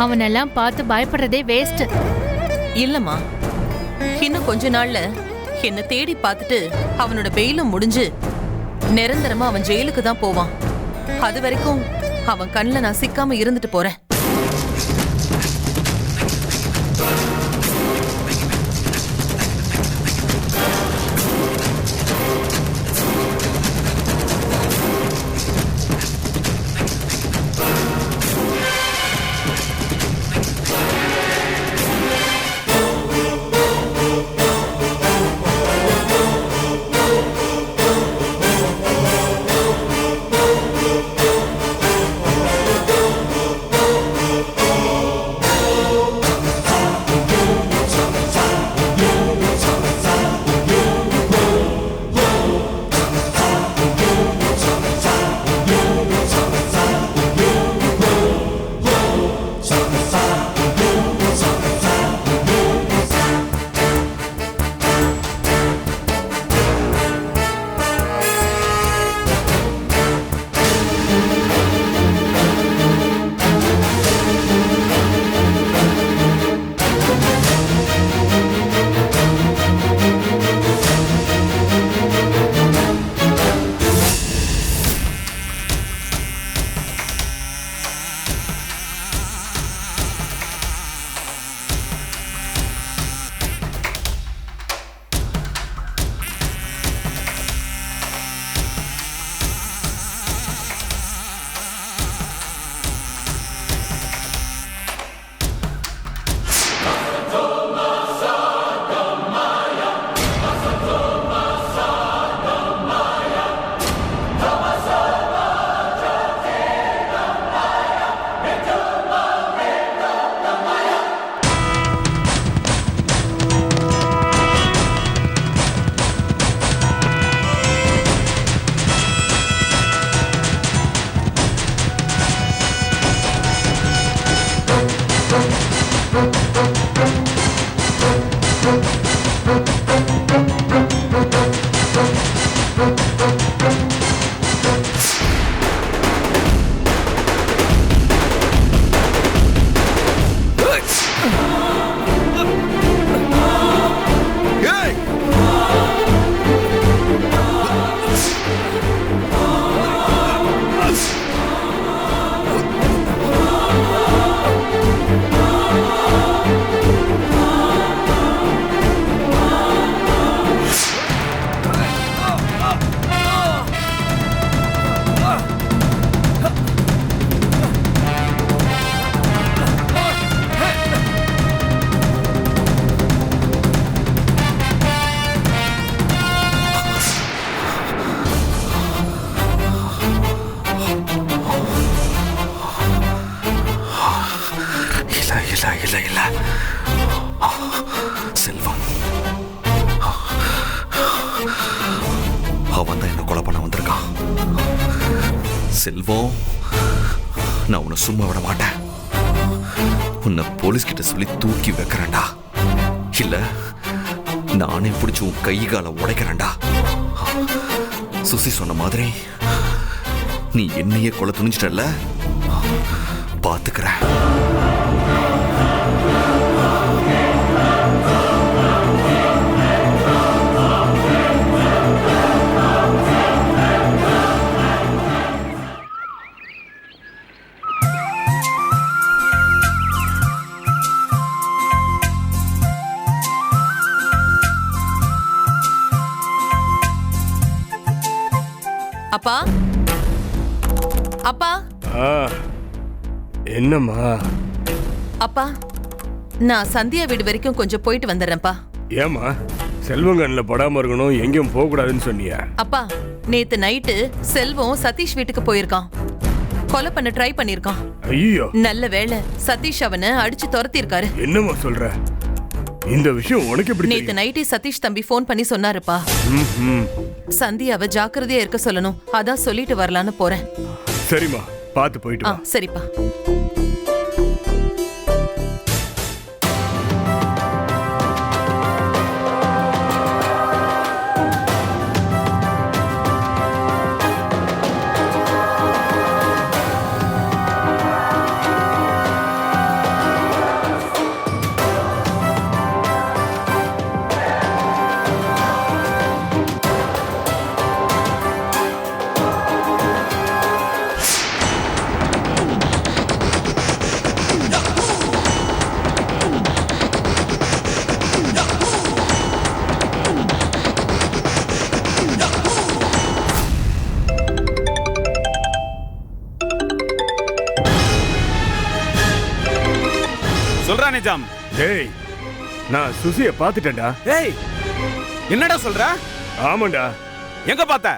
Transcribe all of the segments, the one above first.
அவனெல்லாம் பார்த்து பயப்படுறதே வேஸ்ட். இல்லம்மா, இன்னும் கொஞ்ச நாள்ல என்ன தேடி பார்த்துட்டு அவனோட பெயிலும் முடிஞ்சு நிரந்தரமா அவன் ஜெயிலுக்கு தான் போவான். அது வரைக்கும் அவன் கண்ணில் நான் சிக்காம இருந்துட்டு போறேன். இல்ல செல்வம், அவன் தான் என்ன கொலை பண்ண வந்திருக்கான். செல்வம், நான் உன்னை சும்மா விட மாட்டேன். உன்னை போலீஸ் கிட்ட சொல்லி தூக்கி வைக்கிறேன்டா. இல்ல நானே பிடிச்சி உன் கை காலை உடைக்கிறேன்டா. சுசி சொன்ன மாதிரி நீ என்னையே கொலை துணிச்சிட்டல்ல, பாத்துக்கிறேன். அப்பா, அப்பா. என்னம்மா? அப்பா, நான் சந்தியா வீடு வரைக்கும் கொஞ்சம் போயிட்டு வந்துடுறேன்ப்பா. ஏமா செல்வங்கன்ல படாம இருக்கணும், எங்கேயும் போக கூடாதுன்னு சொன்னியா? அப்பா, நேத்து நைட்டு செல்வம் சதீஷ் வீட்டுக்கு போயிருக்கான். கொலை பண்ண ட்ரை பண்ணிருக்கான். ஐயோ, நல்ல வேளை சதீஷ் அவனை அடிச்சு துரத்தி இருக்காரு. என்னம்மா சொல்ற? இந்த விஷயம் உனக்கு எப்படி? நேத்து நைட்டே சதீஷ் தம்பி போன் பண்ணி சொன்னாருப்பா. சந்தியாவை ஜாக்கிரதையா இருக்க சொல்லணும், அதான் சொல்லிட்டு வரலான்னு போறேன். சரிம்மா, பார்த்து போயிட்டு வா. சரிப்பா. சொல்றா நிஜாம். டேய் நான் சுசியை பார்த்துட்டேன்டா. ஏய் என்னடா சொல்ற? ஆமாண்டா. எங்க பார்த்த?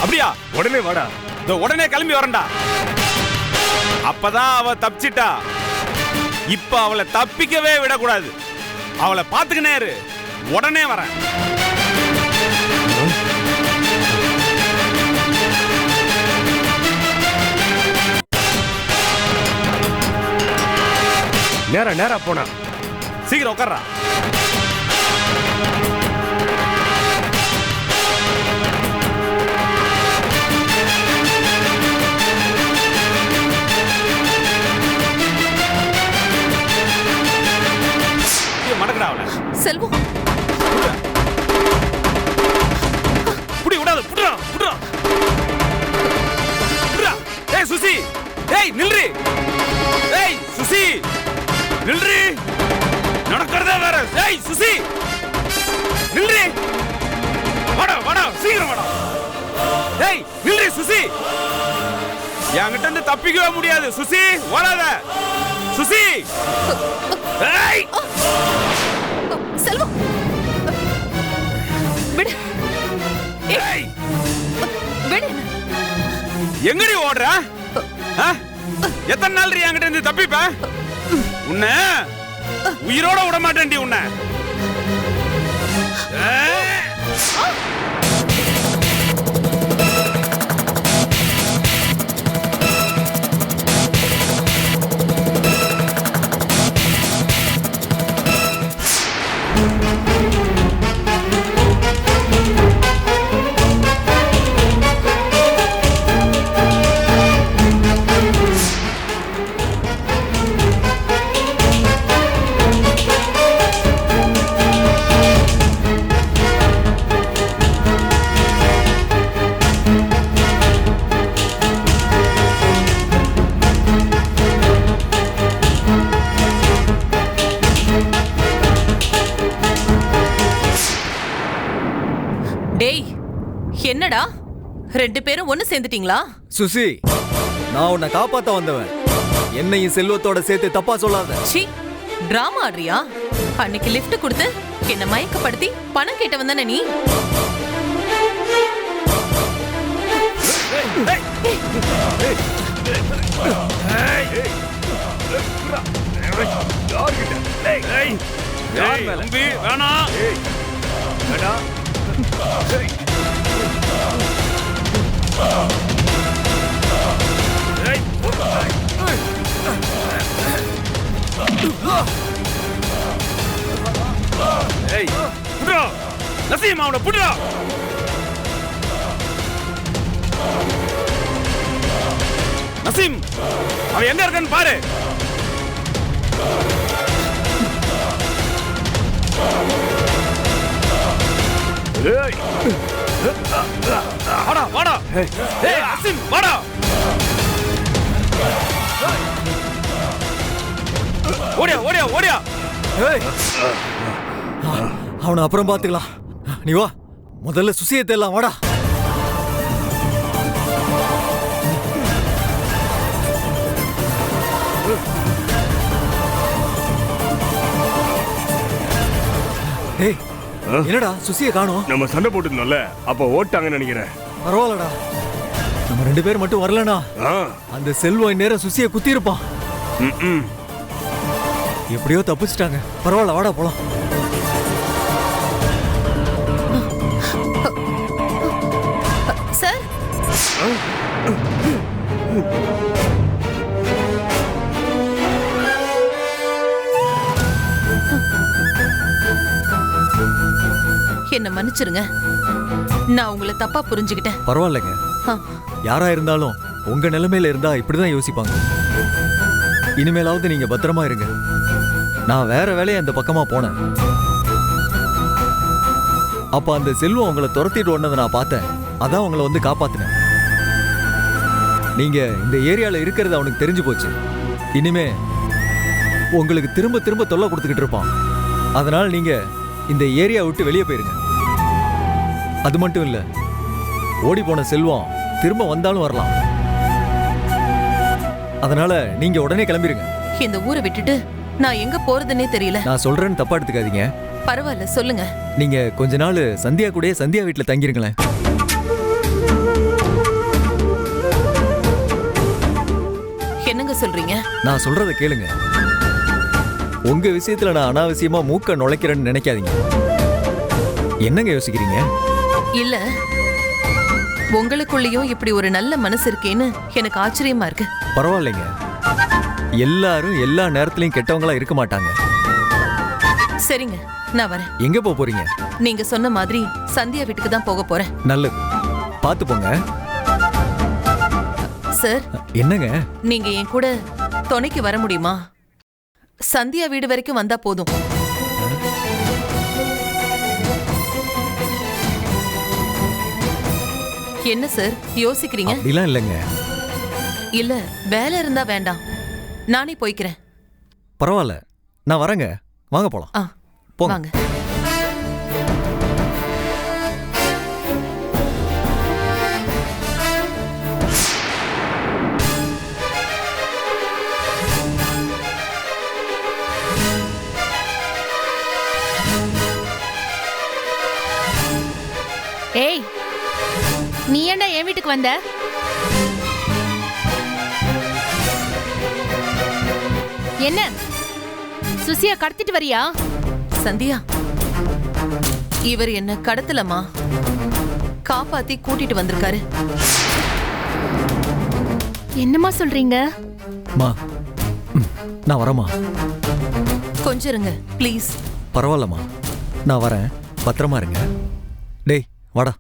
அப்படியா? உடனே வாடா. உடனே கிளம்பி வரேன்டா. அப்பதான் அவ தப்பிச்சிட்டா. இப்ப அவளை தப்பிக்கவே விடக்கூடாது. அவளை பாத்துக்கினே இரு. உடனே வரேன். நேரா போனா. சீக்கிரம் உட்கார்றா. மடக்கடா அவளை. செல்வம் புடி விடாத. புடுறா புடுறா புடுறா. ஏய் சுசி, ஏய் நில்றி. ஏய் சுசி நில்றி. நடக்கிறதே வேற. ஏய் சுசி நில்றி. வாடா வாடா சீக்கிரம் வாடா. ஏய் நில்றி சுசி. என்கிட்ட இருந்து தப்பிக்கவே முடியாது. சுசி ஓடாத. சுசி. ஏய் செல்வம் விடு. ஏய் விடு. எங்கடி ஓடுற? எத்தனை நாள் என்கிட்ட இருந்து தப்பிப்ப? உன்னை உயிரோட விட மாட்டேன்டி உன்னை. டேய் என்னடா ரெண்டு பேரும் ஒண்ணு சேர்ந்துட்டீங்களா? சுசி, நான் உன்னை காப்பாத்த வந்தவன். என்னையும் செல்வத்தோட சேர்த்து தப்பா சொல்லாத. சீ, டிராமா ஆடுறியா? அன்னைக்கு லிஃப்ட் கொடுத்து என்ன மயக்கப்படுத்தி பணம் கேட்டவன் தானே நீ? வேணாம். நசீம் அவனை புடுறா. நசீம் அவன் எங்க இருக்கான்னு பாரு. வாடா வாடா. ஏய் நசீம் வாடா. ஓடியா ஓடியா ஓடியா. அவனை அப்புறம் பாத்துக்கலாம். நீ வா, முதல்ல சுசியை தேடலாம். வாடா. ஏய் என்னடா சுசியை காணோம்? நம்ம சண்டை போட்டுருந்தோம்ல, அப்ப ஓட்டாங்கன்னு நினைக்கிறேன். பரவாயில்லடா, நம்ம ரெண்டு பேர் மட்டும் வரலனா அந்த செல்வம் இந்நேரம் சுசியை குத்தி இருப்பான். எப்படியோ தப்பிச்சிட்டாங்க. பரவாயில்ல, வாடா போலாம். சார் என்ன மன்னிச்சிருங்க, நான் உங்களை தப்பா புரிஞ்சுக்கிட்டேன். பரவாயில்லைங்க, யாரா இருந்தாலும் உங்க நிலைமையில இருந்தா இப்படிதான் யோசிப்பாங்க. இனிமேலாவது நீங்க பத்திரமா இருங்க. நான் வேற வேலையை அந்த பக்கமா போனேன். அப்ப அந்த செல்வம் உங்களை துரத்திட்டு ஓடுனதை நான் பார்த்தேன். அதான் உங்களை வந்து காப்பாத்தினேன். நீங்க இந்த ஏரியால இருக்கிறது அவனுக்கு தெரிஞ்சு போச்சு. இனிமே உங்களுக்கு திரும்ப திரும்ப தொல்லை கொடுத்துக்கிட்டு இருப்பான். அதனால நீங்க இந்த ஏரியா விட்டு வெளியே போயிருங்க. அது மட்டும் இல்ல, ஓடி போன செல்வம் திரும்ப வந்தாலும் வரலாம். அதனால நீங்க உடனே கிளம்பிருங்க. இந்த ஊரை விட்டுட்டு நான் எங்க போறதுன்னே தெரியல. நான் சொல்றேன்னு தப்பா எடுத்துக்காதீங்க. பரவாயில்ல, சொல்லுங்க. நீங்க கொஞ்ச நாள் சந்தியா கூடயே சந்தியா வீட்டுல தங்கிருங்களேன். என்னங்க சொல்றீங்க? நான் சொல்றத கேளுங்க. உங்க விஷயத்துல நான் அனாவசியமா மூக்க நுழைக்கிறேன்னு நினைக்காதீங்க. என்னங்க யோசிக்கிறீங்க? இல்ல, உங்களுக்குள்ளேயும் இப்படி ஒரு நல்ல மனசு இருக்கேன்னு எனக்கு ஆச்சரியமா இருக்கு. பரவாயில்லைங்க. எல்லாரும் எல்லா நேரத்திலயும் கெட்டவங்களா இருக்க மாட்டாங்க. சரிங்க, நான் வரேன். எங்க போறீங்க? நீங்க சொன்ன மாதிரி சந்தியா வீட்டுக்கு தான் போக போறேன். நல்லது, பாத்து போங்க. சார், என்னங்க? நீங்க என் கூட துணைக்கு வர முடியுமா? சந்தியா வீடு வரைக்கும் வந்தா போதும். என்ன சார் யோசிக்கிறீங்க? அப்படிலாம் இல்லைங்க. இல்ல, வேலை இருந்தா வேண்டாம், நானே போய்க்கிறேன். பரவாயில்ல, நான் வரேங்க. வாங்க போலாம். போங்க. வாங்க. ஏய், நீ ஏன்டா என் வீட்டுக்கு வந்த? என்ன சுசியா கடத்திட்டு வரியா? சந்தியா, இவர் என்ன கடத்தலமா, காப்பாத்தி கூட்டிட்டு வந்திருக்காரு. என்னம்மா சொல்றீங்க? மா, நான் வரேம்மா. கொஞ்சம் இருங்க ப்ளீஸ். பரவாயில்லம்மா, நான் வரேன். பத்திரமா இருங்க. டேய் வாடா.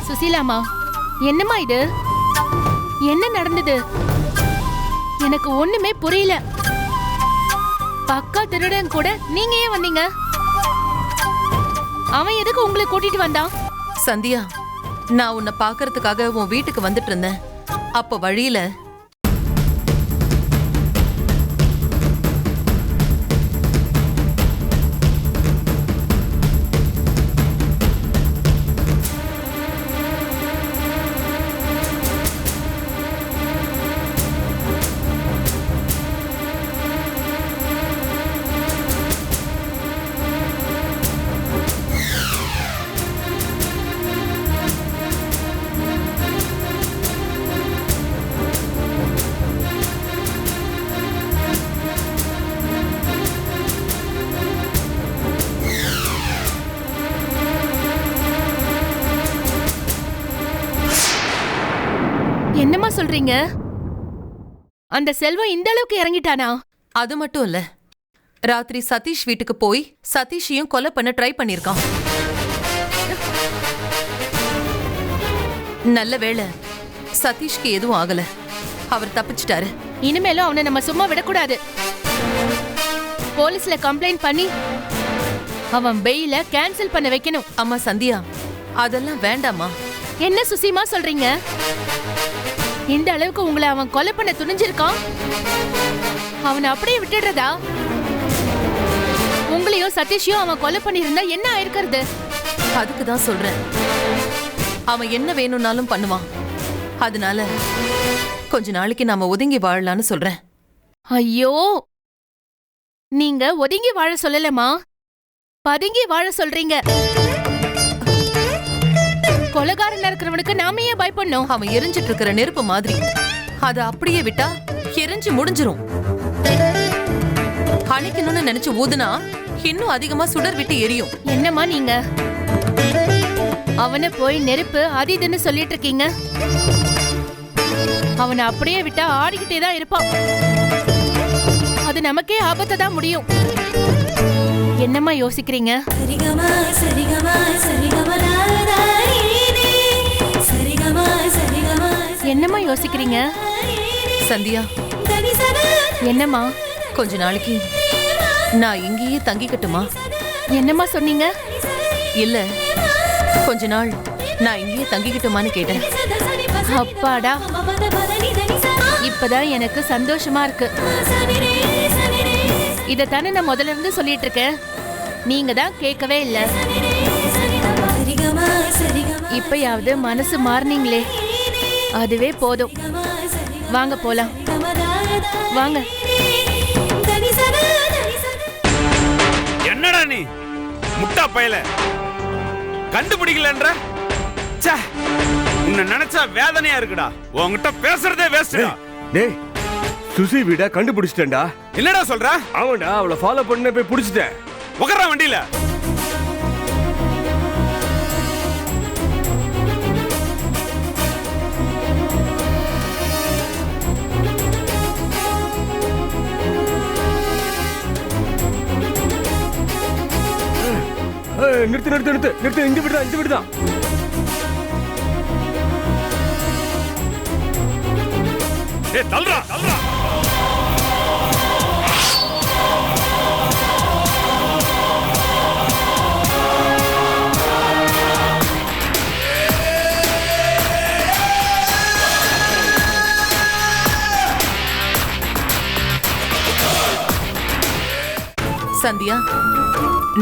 சுசீலாமா, என்னம்மா இது? என்ன நடந்தது? எனக்கு ஒண்ணுமே புரியல. பக்கா திருடன் கூட நீங்க ஏன் வந்தீங்க? அவன் எதுக்கு உங்களை கூட்டிட்டு வந்தான்? சந்தியா, நான் உன்னை பாக்குறதுக்காக உன் வீட்டுக்கு வந்துட்டு இருந்தேன். அப்ப வழியில என்னம்மா சொல்றீங்க? அந்த செல்வம் இந்த அளவுக்கு இறங்கிட்டானா? அது மட்டும் இல்ல, ராத்திரி சதீஷ் வீட்டுக்கு போய் சதீஷையும் கொலை பண்ண ட்ரை பண்ணிருக்கான். நல்ல வேளை சதீஷ்க்கு எதுவும் ஆகல, அவர் தப்பிச்சிட்டாரு. இனிமேலும் அவனை நம்ம சும்மா விடக்கூடாது. போலீஸ்ல கம்ப்ளைண்ட் பண்ணி அவன் பெயில கேன்சல் பண்ண வைக்கணும். அம்மா சந்தியா, அதெல்லாம் வேண்டாமா. என்ன சுசிமா சொல்றீங்க? இந்த அளவுக்கு உங்களை அவன் கொலை பண்ண துணிஞ்சிருக்கான். அவனை அப்படியே விட்டுடுறதா? உங்களையும் சதீஷையும் அவன் கொலை பண்ணிருந்தா என்ன ஆயிருக்கிறது? அதுக்கு தான் சொல்றேன், அவன் என்ன வேணும்னாலும் பண்ணுவான். அதனால கொஞ்ச நாளைக்கு நாம ஒதுங்கி வாழலான்னு சொல்றேன். ஐயோ, நீங்க ஒதுங்கி வாழ சொல்லலமா, பதுங்கி வாழ சொல்றீங்க. கொலைகாரனா இருக்கிறவனுக்கு நாம ஏன் பயப்படணும்? அவன் எரிஞ்சிட்டு இருக்கிற நெருப்பு மாதிரி, அதை அப்படியே விட்டா எரிஞ்சு முடிஞ்சிரும். அணைக்கணும்னு நினைச்சு ஊதுனா இன்னும் அதிகமா சுடர் விட்டு எரியும். என்னம்மா நீங்க? அவனை போய் நெருப்பு அது இதுன்னு சொல்லிட்டு இருக்கீங்க. அவனை அப்படியே விட்டா ஆடிக்கிட்டே தான் இருப்பான். அது நமக்கே ஆபத்தை தான் முடியும். என்னம்மா யோசிக்கிறீங்க? என்னம்மா யோசிக்கிறீங்க? சந்தியா, என்னம்மா? கொஞ்ச நாளைக்கு நான் இங்கேயே தங்கிக்கட்டுமா? என்னம்மா சொன்னீங்க? இல்ல, கொஞ்ச நாள் நான் இங்கேயே தங்கிக்கிட்டுமான்னு கேட்டேன். அப்பாடா, இப்பதான் எனக்கு சந்தோஷமா இருக்கு. இதத்தானே நான் முதல்ல இருந்து சொல்லிட்டு இருக்கேன். நீங்க தான் கேட்கவே இல்லை. இப்பயாவது மனசு மாறினீங்களே, அதுவே போதும். வாங்க போலாம், வாங்க. என்னடா நீ முட்டா பயல, கண்டுபிடிக்கலன்ற? ச்சே, உன்னை நினைச்சா வேதனையா இருக்குடா. உன்கிட்ட பேசுறதே வேஸ்டா. டேய், சுசி வீட கண்டுபிடிச்சிட்டேன்டா. என்னடா சொல்ற? ஆமாண்டா, அவளை ஃபாலோ பண்ண போய் பிடிச்சிட்டேன். உட்கார்ற வண்டியில. நிறுத்து நிறுத்து நிறுத்து நிறுத்து, இந்த வீடு தான், இந்த வீடு தான். ஏய் தள்ளுடா தள்ளுடா. சந்தியா,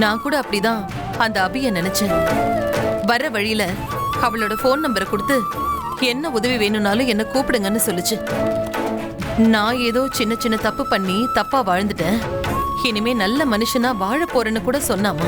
நான் கூட அப்படிதான் அந்த அபிய நினைச்சேன். வர வழியில அவளோட போன் நம்பரை கொடுத்து என்ன உதவி வேணும்னாலும் என்ன கூப்பிடுங்கன்னு சொல்லுச்சு. நான் ஏதோ சின்ன சின்ன தப்பு பண்ணி தப்பா வாழ்ந்துட்டேன், இனிமே நல்ல மனுஷனா வாழ போறேன்னு கூட சொன்னாமா.